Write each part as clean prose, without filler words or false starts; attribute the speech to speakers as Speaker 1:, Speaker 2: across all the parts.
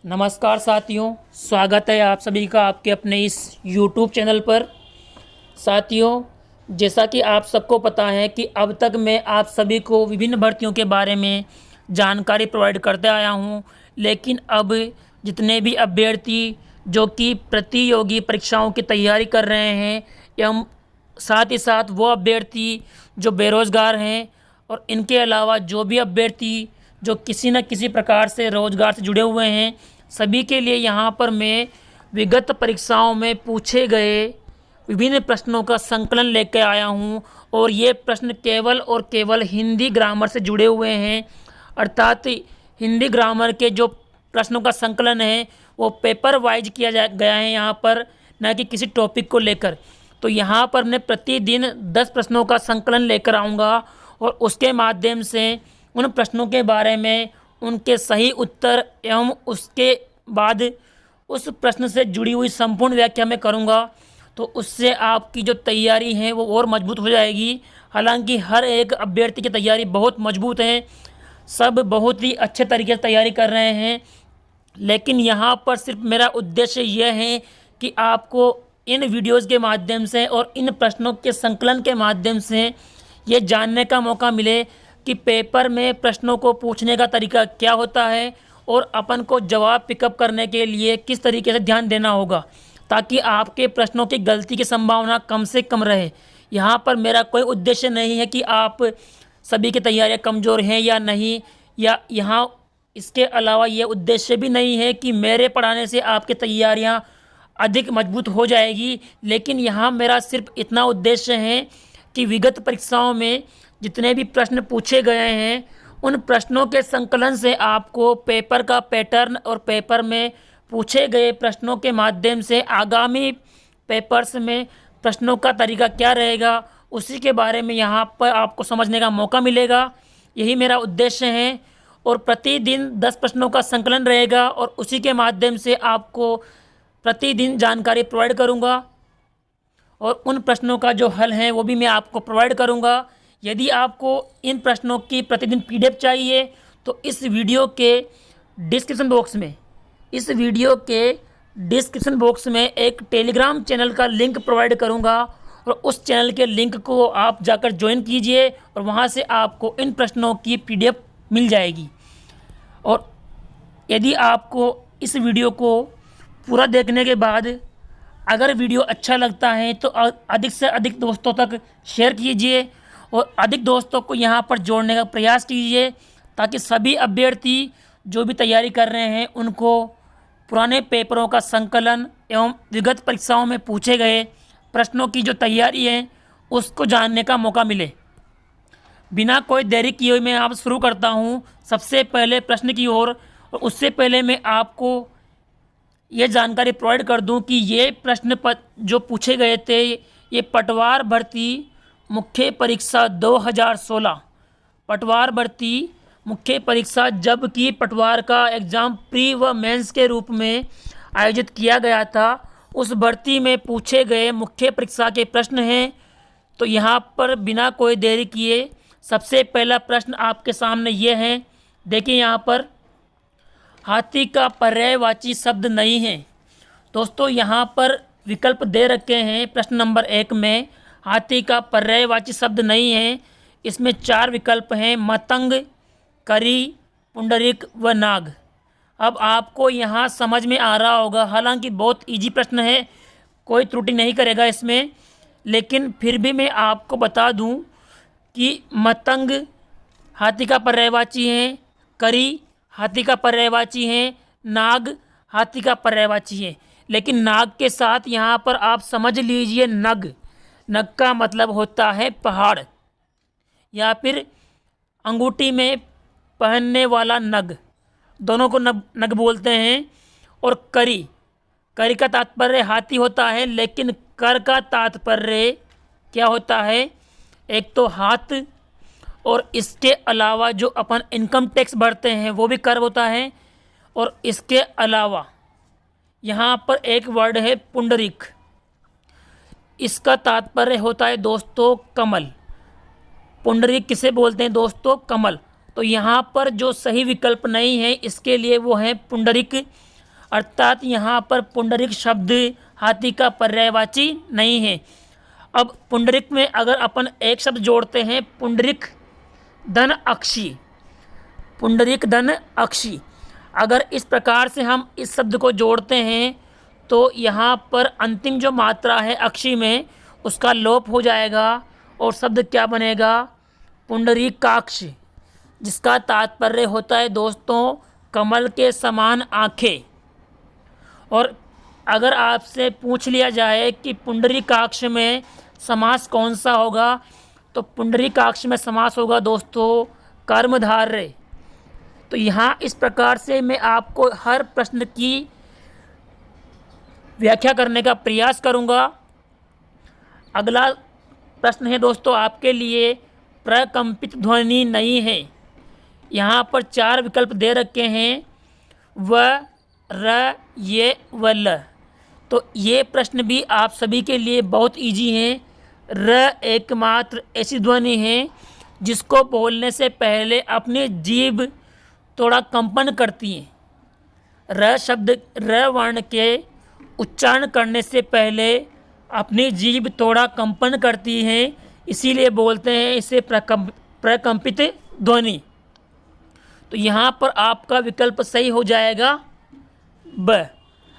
Speaker 1: नमस्कार साथियों, स्वागत है आप सभी का आपके अपने इस YouTube चैनल पर। साथियों, जैसा कि आप सबको पता है कि अब तक मैं आप सभी को विभिन्न भर्तियों के बारे में जानकारी प्रोवाइड करते आया हूं, लेकिन अब जितने भी अभ्यर्थी जो कि प्रतियोगी परीक्षाओं की तैयारी कर रहे हैं एवं साथ ही साथ वो अभ्यर्थी जो बेरोज़गार हैं और इनके अलावा जो भी अभ्यर्थी जो किसी न किसी प्रकार से रोज़गार से जुड़े हुए हैं, सभी के लिए यहाँ पर मैं विगत परीक्षाओं में पूछे गए विभिन्न प्रश्नों का संकलन लेकर आया हूँ। और ये प्रश्न केवल और केवल हिंदी ग्रामर से जुड़े हुए हैं, अर्थात हिंदी ग्रामर के जो प्रश्नों का संकलन है वो पेपर वाइज किया गया है यहाँ पर, न कि किसी टॉपिक को लेकर। तो यहाँ पर मैं प्रतिदिन 10 प्रश्नों का संकलन लेकर आऊँगा और उसके माध्यम से उन प्रश्नों के बारे में उनके सही उत्तर एवं उसके बाद उस प्रश्न से जुड़ी हुई संपूर्ण व्याख्या मैं करूँगा। तो उससे आपकी जो तैयारी है वो और मजबूत हो जाएगी। हालांकि हर एक अभ्यर्थी की तैयारी बहुत मजबूत है, सब बहुत ही अच्छे तरीके से तैयारी कर रहे हैं, लेकिन यहाँ पर सिर्फ मेरा उद्देश्य यह है कि आपको इन वीडियोज़ के माध्यम से और इन प्रश्नों के संकलन के माध्यम से ये जानने का मौका मिले कि पेपर में प्रश्नों को पूछने का तरीका क्या होता है और अपन को जवाब पिकअप करने के लिए किस तरीके से ध्यान देना होगा, ताकि आपके प्रश्नों की गलती की संभावना कम से कम रहे। यहाँ पर मेरा कोई उद्देश्य नहीं है कि आप सभी की तैयारियाँ कमज़ोर हैं या नहीं, या यहाँ इसके अलावा ये उद्देश्य भी नहीं है कि मेरे पढ़ाने से आपकी तैयारियाँ अधिक मजबूत हो जाएगी। लेकिन यहाँ मेरा सिर्फ इतना उद्देश्य है कि विगत परीक्षाओं में जितने भी प्रश्न पूछे गए हैं उन प्रश्नों के संकलन से आपको पेपर का पैटर्न और पेपर में पूछे गए प्रश्नों के माध्यम से आगामी पेपर्स में प्रश्नों का तरीका क्या रहेगा उसी के बारे में यहाँ पर आपको समझने का मौका मिलेगा। यही मेरा उद्देश्य है। और प्रतिदिन 10 प्रश्नों का संकलन रहेगा और उसी के माध्यम से आपको प्रतिदिन जानकारी प्रोवाइड करूँगा और उन प्रश्नों का जो हल है वो भी मैं आपको प्रोवाइड करूँगा। यदि आपको इन प्रश्नों की प्रतिदिन PDF चाहिए तो इस वीडियो के डिस्क्रिप्शन बॉक्स में एक टेलीग्राम चैनल का लिंक प्रोवाइड करूंगा और उस चैनल के लिंक को आप जाकर ज्वाइन कीजिए और वहां से आपको इन प्रश्नों की PDF मिल जाएगी। और यदि आपको इस वीडियो को पूरा देखने के बाद अगर वीडियो अच्छा लगता है तो अधिक से अधिक दोस्तों तक शेयर कीजिए और अधिक दोस्तों को यहाँ पर जोड़ने का प्रयास कीजिए, ताकि सभी अभ्यर्थी जो भी तैयारी कर रहे हैं उनको पुराने पेपरों का संकलन एवं विगत परीक्षाओं में पूछे गए प्रश्नों की जो तैयारी है उसको जानने का मौका मिले। बिना कोई देरी किए हुए मैं आप शुरू करता हूँ सबसे पहले प्रश्न की ओर। और उससे पहले मैं आपको ये जानकारी प्रोवाइड कर दूं कि ये प्रश्न जो पूछे गए थे ये पटवार भर्ती मुख्य परीक्षा 2016 पटवार भर्ती मुख्य परीक्षा, जबकि पटवार का एग्ज़ाम प्री व मेंस के रूप में आयोजित किया गया था, उस भर्ती में पूछे गए मुख्य परीक्षा के प्रश्न हैं। तो यहाँ पर बिना कोई देरी किए सबसे पहला प्रश्न आपके सामने ये है। देखिए यहाँ पर हाथी का पर्यायवाची शब्द नहीं है। दोस्तों यहाँ पर विकल्प दे रखे हैं। प्रश्न नंबर 1 में हाथी का पर्यायवाची शब्द नहीं है। इसमें 4 विकल्प हैं: मतंग, करी, पुंडरीक व नाग। अब आपको यहाँ समझ में आ रहा होगा, हालांकि बहुत इजी प्रश्न है, कोई त्रुटि नहीं करेगा इसमें, लेकिन फिर भी मैं आपको बता दूं कि मतंग हाथी का पर्यायवाची है, करी हाथी का पर्यायवाची है, नाग हाथी का पर्यायवाची है। लेकिन नाग के साथ यहाँ पर आप समझ लीजिए नग। नग का मतलब होता है पहाड़ या फिर अंगूठी में पहनने वाला नग, दोनों को नग बोलते हैं। और करी का तात्पर्य हाथी होता है, लेकिन कर का तात्पर्य क्या होता है? एक तो हाथ, और इसके अलावा जो अपन इनकम टैक्स भरते हैं वो भी कर होता है। और इसके अलावा यहाँ पर एक वर्ड है पुंडरीक, इसका तात्पर्य होता है दोस्तों कमल। पुंडरीक किसे बोलते हैं दोस्तों? कमल। तो यहाँ पर जो सही विकल्प नहीं है इसके लिए वो है पुंडरीक। अर्थात यहाँ पर पुंडरीक शब्द हाथी का पर्यायवाची नहीं है। अब पुंडरीक में अगर अपन एक शब्द जोड़ते हैं, पुंडरीक धन अक्षी, पुंडरीक धन अक्षी, अगर इस प्रकार से हम इस शब्द को जोड़ते हैं तो यहाँ पर अंतिम जो मात्रा है अक्षी में उसका लोप हो जाएगा और शब्द क्या बनेगा, पुंडरीकाक्ष, जिसका तात्पर्य होता है दोस्तों कमल के समान आँखें। और अगर आपसे पूछ लिया जाए कि पुंडरीकाक्ष में समास कौन सा होगा, तो पुंडरीकाक्ष में समास होगा दोस्तों कर्मधारय। तो यहाँ इस प्रकार से मैं आपको हर प्रश्न की व्याख्या करने का प्रयास करूँगा। अगला प्रश्न है दोस्तों आपके लिए, प्रकंपित ध्वनि नहीं है। यहाँ पर 4 विकल्प दे रखे हैं, व, र, ये, व, ल। तो ये प्रश्न भी आप सभी के लिए बहुत इजी हैं। र एकमात्र ऐसी ध्वनि है जिसको बोलने से पहले अपनी जीभ थोड़ा कंपन करती है। र शब्द, र वर्ण के उच्चारण करने से पहले अपनी जीभ थोड़ा कंपन करती है, इसीलिए बोलते हैं इसे प्रकंपित ध्वनि। तो यहाँ पर आपका विकल्प सही हो जाएगा ब।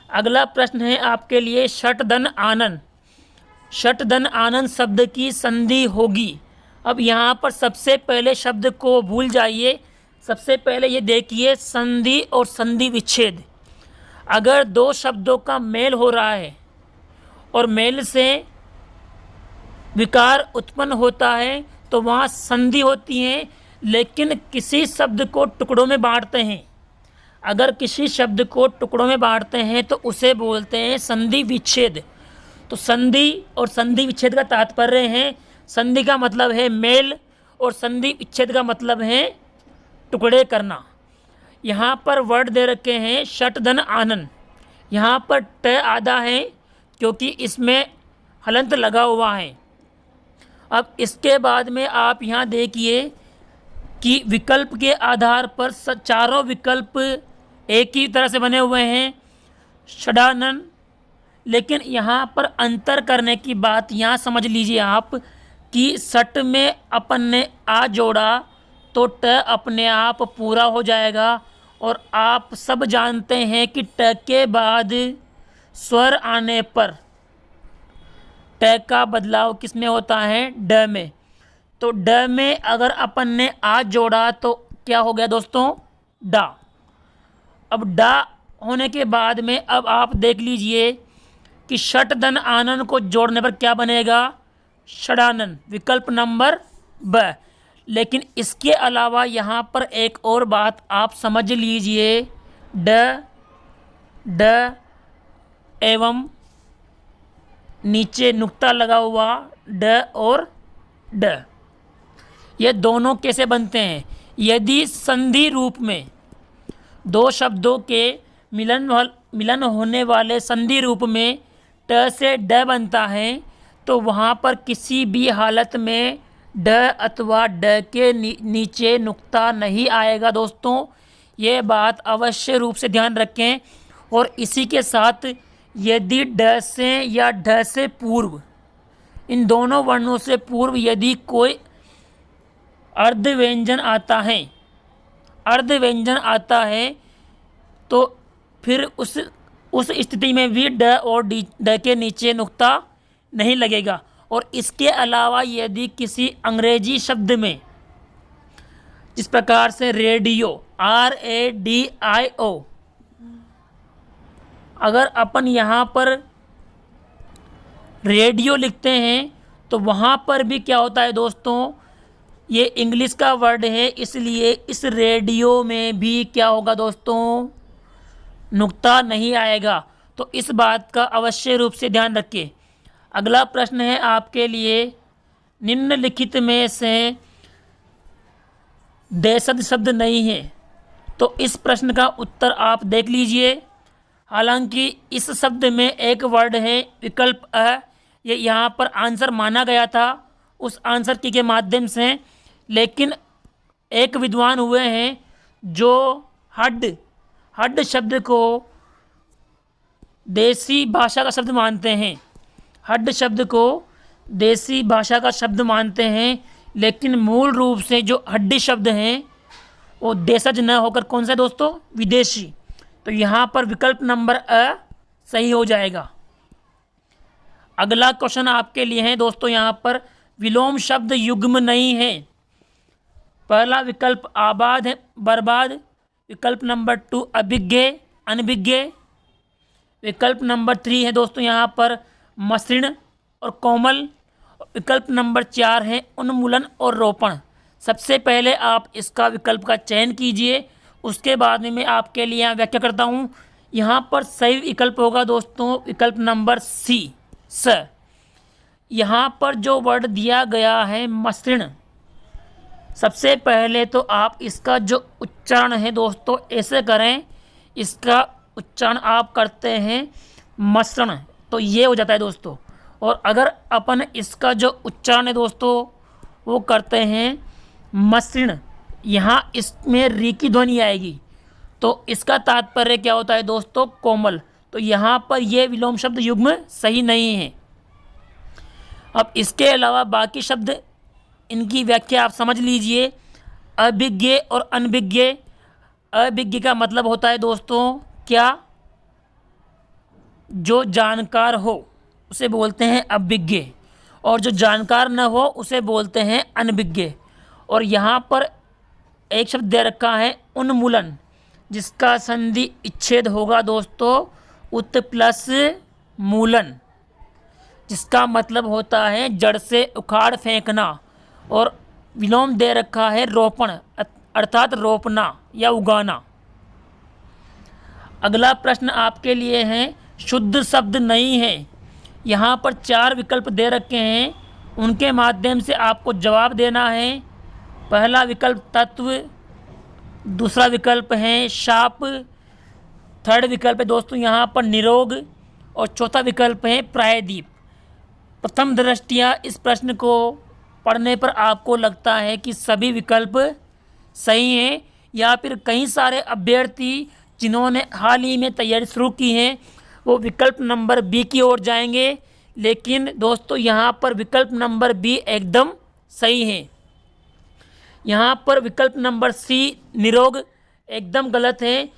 Speaker 1: अगला प्रश्न है आपके लिए, षटधन आनन। षटधन आनन शब्द की संधि होगी। अब यहाँ पर सबसे पहले शब्द को भूल जाइए, सबसे पहले ये देखिए संधि और संधि विच्छेद। अगर 2 शब्दों का मेल हो रहा है और मेल से विकार उत्पन्न होता है तो वहाँ संधि होती है, लेकिन किसी शब्द को टुकड़ों में बांटते हैं, अगर किसी शब्द को टुकड़ों में बांटते हैं तो उसे बोलते हैं संधि विच्छेद। तो संधि और संधि विच्छेद का तात्पर्य है, संधि का मतलब है मेल और संधि विच्छेद का मतलब है टुकड़े करना। यहाँ पर वर्ड दे रखे हैं षटधन आनन। यहाँ पर ट आधा है क्योंकि इसमें हलंत लगा हुआ है। अब इसके बाद में आप यहाँ देखिए कि विकल्प के आधार पर चारों विकल्प एक ही तरह से बने हुए हैं, षडानन। लेकिन यहाँ पर अंतर करने की बात यहाँ समझ लीजिए आप कि सट में अपन ने आ जोड़ा तो ट अपने आप पूरा हो जाएगा, और आप सब जानते हैं कि ट के बाद स्वर आने पर ट का बदलाव किस में होता है, ड में। तो ड में अगर अपन ने आ जोड़ा तो क्या हो गया दोस्तों, डा। अब डा होने के बाद में अब आप देख लीजिए कि षटधन आनन को जोड़ने पर क्या बनेगा, षडानन, विकल्प नंबर ब। लेकिन इसके अलावा यहाँ पर एक और बात आप समझ लीजिए, ड, ड एवं नीचे नुक्ता लगा हुआ ड और ड, ये दोनों कैसे बनते हैं। यदि संधि रूप में 2 शब्दों के मिलन होने वाले संधि रूप में ट से ड बनता है तो वहाँ पर किसी भी हालत में ड अथवा ड के नीचे नुक्ता नहीं आएगा दोस्तों, ये बात अवश्य रूप से ध्यान रखें। और इसी के साथ यदि ड से या ढ से पूर्व, इन दोनों वर्णों से पूर्व यदि कोई अर्ध व्यंजन आता है, अर्ध व्यंजन आता है तो फिर उस स्थिति में भी ड और ड के नीचे नुक्ता नहीं लगेगा। और इसके अलावा यदि किसी अंग्रेजी शब्द में, जिस प्रकार से रेडियो, RADIO, अगर अपन यहाँ पर रेडियो लिखते हैं तो वहाँ पर भी क्या होता है दोस्तों, ये इंग्लिश का वर्ड है, इसलिए इस रेडियो में भी क्या होगा दोस्तों, नुक्ता नहीं आएगा। तो इस बात का अवश्य रूप से ध्यान रखिए। अगला प्रश्न है आपके लिए, निम्नलिखित में से देशज शब्द नहीं है। तो इस प्रश्न का उत्तर आप देख लीजिए। हालांकि इस शब्द में एक वर्ड है विकल्प अ, ये यहाँ पर आंसर माना गया था उस आंसर की के माध्यम से, लेकिन एक विद्वान हुए हैं जो हड शब्द को देसी भाषा का शब्द मानते हैं, हड्ड शब्द को देसी भाषा का शब्द मानते हैं, लेकिन मूल रूप से जो हड्डी शब्द हैं वो देशज न होकर कौन सा है दोस्तों, विदेशी। तो यहाँ पर विकल्प नंबर अ सही हो जाएगा। अगला क्वेश्चन आपके लिए है दोस्तों, यहाँ पर विलोम शब्द युग्म नहीं है। पहला विकल्प आबाद है, बर्बाद। विकल्प नंबर 2 अभिज्ञ, अनभिज्ञ। विकल्प नंबर 3 है दोस्तों यहाँ पर मसृण और कोमल। विकल्प नंबर 4 है उन्मूलन और रोपण। सबसे पहले आप इसका विकल्प का चयन कीजिए, उसके बाद में मैं आपके लिए यहाँ व्याख्या करता हूँ। यहाँ पर सही विकल्प होगा दोस्तों विकल्प नंबर सी, स। यहाँ पर जो वर्ड दिया गया है मसृण, सबसे पहले तो आप इसका जो उच्चारण है दोस्तों ऐसे करें, इसका उच्चारण आप करते हैं मसृण, तो ये हो जाता है दोस्तों। और अगर अपन इसका जो उच्चारण है दोस्तों वो करते हैं मसृण, यहाँ इसमें री की ध्वनि आएगी, तो इसका तात्पर्य क्या होता है दोस्तों, कोमल। तो यहाँ पर ये विलोम शब्द युग्म सही नहीं है। अब इसके अलावा बाकी शब्द, इनकी व्याख्या आप समझ लीजिए। अभिज्ञ और अनभिज्ञ। अभिज्ञ का मतलब होता है दोस्तों क्या, जो जानकार हो उसे बोलते हैं अभिज्ञ, और जो जानकार न हो उसे बोलते हैं अनभिज्ञ। और यहाँ पर एक शब्द दे रखा है उन्मूलन, जिसका संधि इच्छेद होगा दोस्तों उत प्लस मूलन, जिसका मतलब होता है जड़ से उखाड़ फेंकना। और विलोम दे रखा है रोपण, अर्थात रोपना या उगाना। अगला प्रश्न आपके लिए है शुद्ध शब्द नहीं है। यहाँ पर 4 विकल्प दे रखे हैं, उनके माध्यम से आपको जवाब देना है। पहला विकल्प तत्व, दूसरा विकल्प है शाप, थर्ड विकल्प है दोस्तों यहाँ पर निरोग, और चौथा विकल्प है प्रायद्वीप। प्रथम दृष्टया इस प्रश्न को पढ़ने पर आपको लगता है कि सभी विकल्प सही हैं, या फिर कई सारे अभ्यर्थी जिन्होंने हाल ही में तैयारी शुरू की है वो विकल्प नंबर बी की ओर जाएंगे, लेकिन दोस्तों यहाँ पर विकल्प नंबर बी एकदम सही है। यहाँ पर विकल्प नंबर सी निरोग एकदम गलत है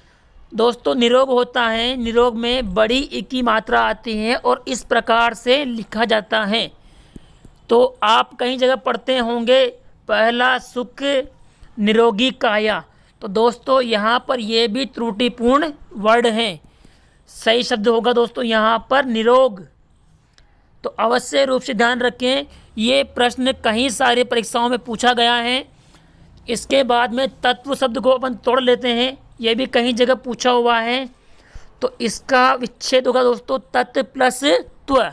Speaker 1: दोस्तों। निरोग होता है, निरोग में बड़ी ई की मात्रा आती है और इस प्रकार से लिखा जाता है। तो आप कहीं जगह पढ़ते होंगे पहला सुख निरोगी काया, तो दोस्तों यहाँ पर यह भी त्रुटिपूर्ण वर्ड है। सही शब्द होगा दोस्तों यहाँ पर निरोग। तो अवश्य रूप से ध्यान रखें, ये प्रश्न कई सारी परीक्षाओं में पूछा गया है। इसके बाद में तत्व शब्द को अपन तोड़ लेते हैं, यह भी कहीं जगह पूछा हुआ है। तो इसका विच्छेद होगा दोस्तों तत् प्लस त्व।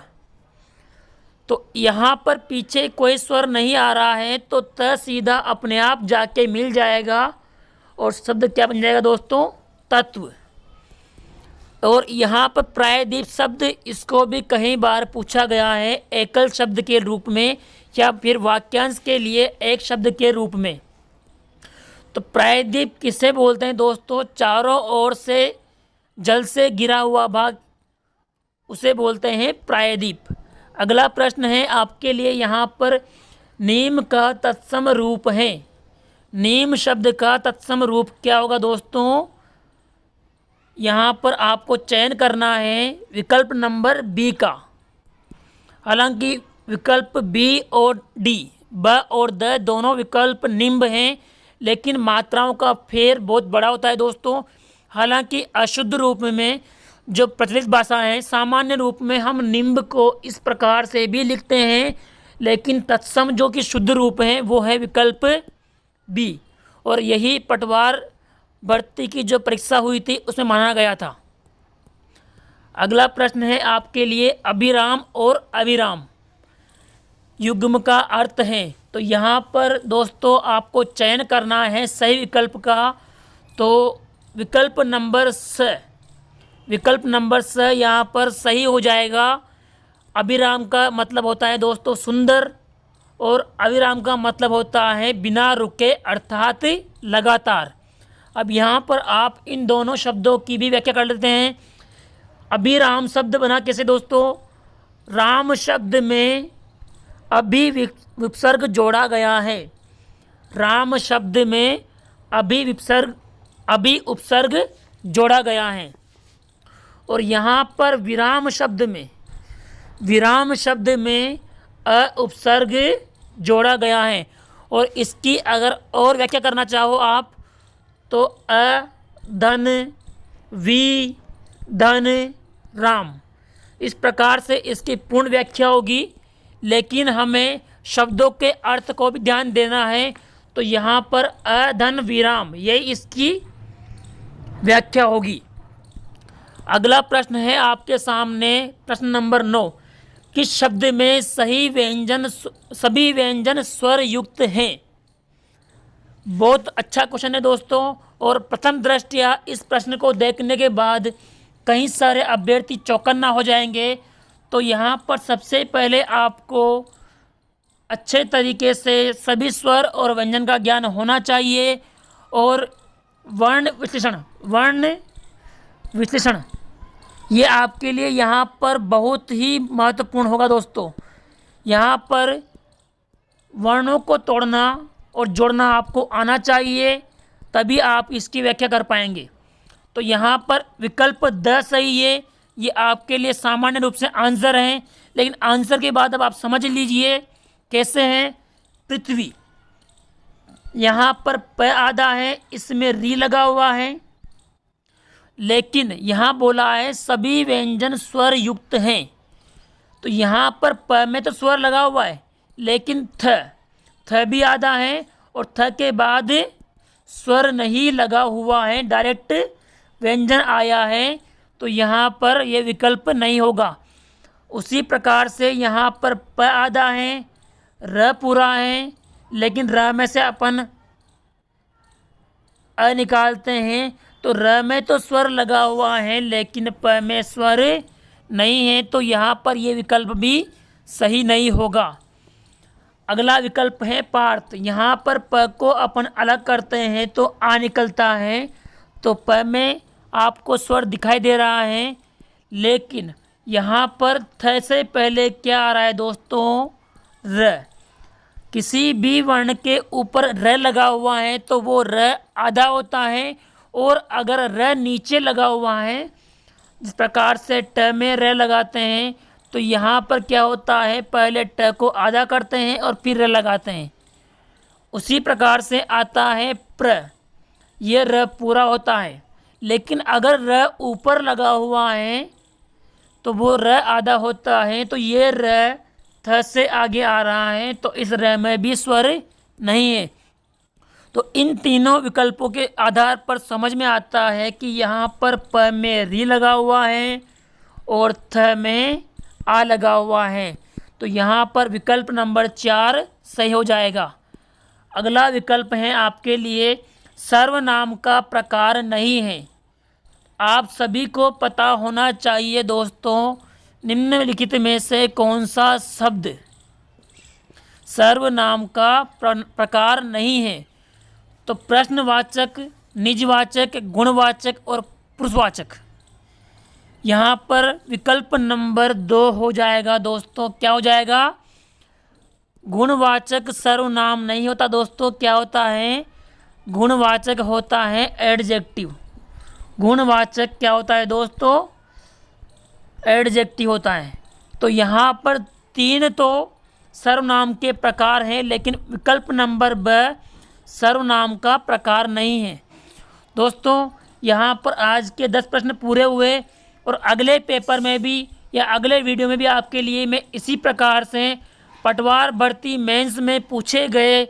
Speaker 1: तो यहाँ पर पीछे कोई स्वर नहीं आ रहा है, तो त सीधा अपने आप जाके मिल जाएगा और शब्द क्या बन जाएगा दोस्तों, तत्व। और यहाँ पर प्रायद्वीप शब्द, इसको भी कई बार पूछा गया है एकल शब्द के रूप में या फिर वाक्यांश के लिए एक शब्द के रूप में। तो प्रायद्वीप किसे बोलते हैं दोस्तों, चारों ओर से जल से घिरा हुआ भाग, उसे बोलते हैं प्रायद्वीप। अगला प्रश्न है आपके लिए यहाँ पर, नीम का तत्सम रूप है। नीम शब्द का तत्सम रूप क्या होगा दोस्तों, यहाँ पर आपको चयन करना है विकल्प नंबर बी का। हालांकि विकल्प बी और डी, ब और द दोनों विकल्प निम्ब हैं, लेकिन मात्राओं का फेर बहुत बड़ा होता है दोस्तों। हालांकि अशुद्ध रूप में जो प्रचलित भाषा है, सामान्य रूप में हम निम्ब को इस प्रकार से भी लिखते हैं, लेकिन तत्सम जो कि शुद्ध रूप है वो है विकल्प बी। और यही पटवार भर्ती की जो परीक्षा हुई थी उसमें माना गया था। अगला प्रश्न है आपके लिए, अभिराम और अविराम युग्म का अर्थ है। तो यहाँ पर दोस्तों आपको चयन करना है सही विकल्प का। तो विकल्प नंबर स, विकल्प नंबर स यहाँ पर सही हो जाएगा। अभिराम का मतलब होता है दोस्तों सुंदर, और अविराम का मतलब होता है बिना रुके अर्थात लगातार। अब यहाँ पर आप इन दोनों शब्दों की भी व्याख्या कर लेते हैं। अभिराम शब्द बना कैसे दोस्तों? राम शब्द में अभी विपसर्ग जोड़ा गया है। राम शब्द में अभी उपसर्ग जोड़ा गया है। और यहाँ पर विराम शब्द में अ उपसर्ग जोड़ा गया है। और इसकी अगर और व्याख्या करना चाहो आप तो अ धन वी धन राम, इस प्रकार से इसकी पूर्ण व्याख्या होगी। लेकिन हमें शब्दों के अर्थ को भी ध्यान देना है, तो यहाँ पर अ धन विराम यही इसकी व्याख्या होगी। अगला प्रश्न है आपके सामने, प्रश्न नंबर 9। किस शब्द में सभी व्यंजन स्वर युक्त हैं? बहुत अच्छा क्वेश्चन है दोस्तों। और प्रथम दृष्टया इस प्रश्न को देखने के बाद कई सारे अभ्यर्थी चौकन्ना हो जाएंगे। तो यहाँ पर सबसे पहले आपको अच्छे तरीके से सभी स्वर और व्यंजन का ज्ञान होना चाहिए। और वर्ण विश्लेषण ये आपके लिए यहाँ पर बहुत ही महत्वपूर्ण होगा दोस्तों। यहाँ पर वर्णों को तोड़ना और जोड़ना आपको आना चाहिए, तभी आप इसकी व्याख्या कर पाएंगे। तो यहाँ पर विकल्प द सही है, ये आपके लिए सामान्य रूप से आंसर है। लेकिन आंसर के बाद अब आप समझ लीजिए कैसे हैं। पृथ्वी, यहाँ पर प आधा है, इसमें री लगा हुआ है, लेकिन यहाँ बोला है सभी व्यंजन स्वर युक्त हैं। तो यहाँ पर प में तो स्वर लगा हुआ है, लेकिन थ भी आधा है और थ के बाद स्वर नहीं लगा हुआ है, डायरेक्ट व्यंजन आया है। तो यहाँ पर यह विकल्प नहीं होगा। उसी प्रकार से यहाँ पर प आधा है, र पूरा है, लेकिन र में से अपन अ निकालते हैं। तो र में तो स्वर लगा हुआ है, लेकिन प में स्वर नहीं है। तो यहाँ पर यह विकल्प भी सही नहीं होगा। अगला विकल्प है पार्थ। यहाँ पर प को अपन अलग करते हैं तो आ निकलता है। तो प में आपको स्वर दिखाई दे रहा है, लेकिन यहाँ पर थ से पहले क्या आ रहा है दोस्तों? र। किसी भी वर्ण के ऊपर र लगा हुआ है तो वो र आधा होता है। और अगर र नीचे लगा हुआ है, जिस प्रकार से ट में र लगाते हैं, तो यहाँ पर क्या होता है? पहले ट को आधा करते हैं और फिर र लगाते हैं। उसी प्रकार से आता है प्र, ये र पूरा होता है। लेकिन अगर र ऊपर लगा हुआ है तो वो र आधा होता है। तो ये र थ से आगे आ रहा है, तो इस र में भी स्वर नहीं है। तो इन तीनों विकल्पों के आधार पर समझ में आता है कि यहाँ पर प में री लगा हुआ है और थ में आ लगा हुआ है। तो यहाँ पर विकल्प नंबर 4 सही हो जाएगा। अगला विकल्प है आपके लिए सर्वनाम का प्रकार नहीं है। आप सभी को पता होना चाहिए दोस्तों, निम्नलिखित में से कौन सा शब्द सर्वनाम का प्रकार नहीं है? तो प्रश्नवाचक, निजवाचक, गुणवाचक और पुरुषवाचक। यहाँ पर विकल्प नंबर 2 हो जाएगा दोस्तों। क्या हो जाएगा? गुणवाचक सर्वनाम नहीं होता दोस्तों। क्या होता है? गुणवाचक होता है एडजेक्टिव। गुणवाचक क्या होता है दोस्तों? एडजेक्टिव होता है। तो यहाँ पर 3 तो सर्वनाम के प्रकार हैं, लेकिन विकल्प नंबर ब सर्वनाम का प्रकार नहीं है। दोस्तों यहाँ पर आज के 10 प्रश्न पूरे हुए। और अगले पेपर में भी या अगले वीडियो में भी आपके लिए मैं इसी प्रकार से पटवार भर्ती मेंस में पूछे गए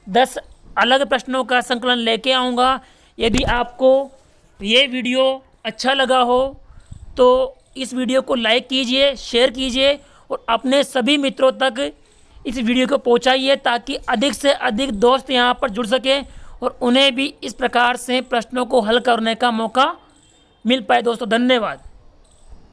Speaker 1: 10 अलग प्रश्नों का संकलन लेके आऊँगा। यदि आपको ये वीडियो अच्छा लगा हो तो इस वीडियो को लाइक कीजिए, शेयर कीजिए और अपने सभी मित्रों तक इस वीडियो को पहुंचाइए, ताकि अधिक से अधिक दोस्त यहां पर जुड़ सके और उन्हें भी इस प्रकार से प्रश्नों को हल करने का मौका मिल पाए। दोस्तों धन्यवाद।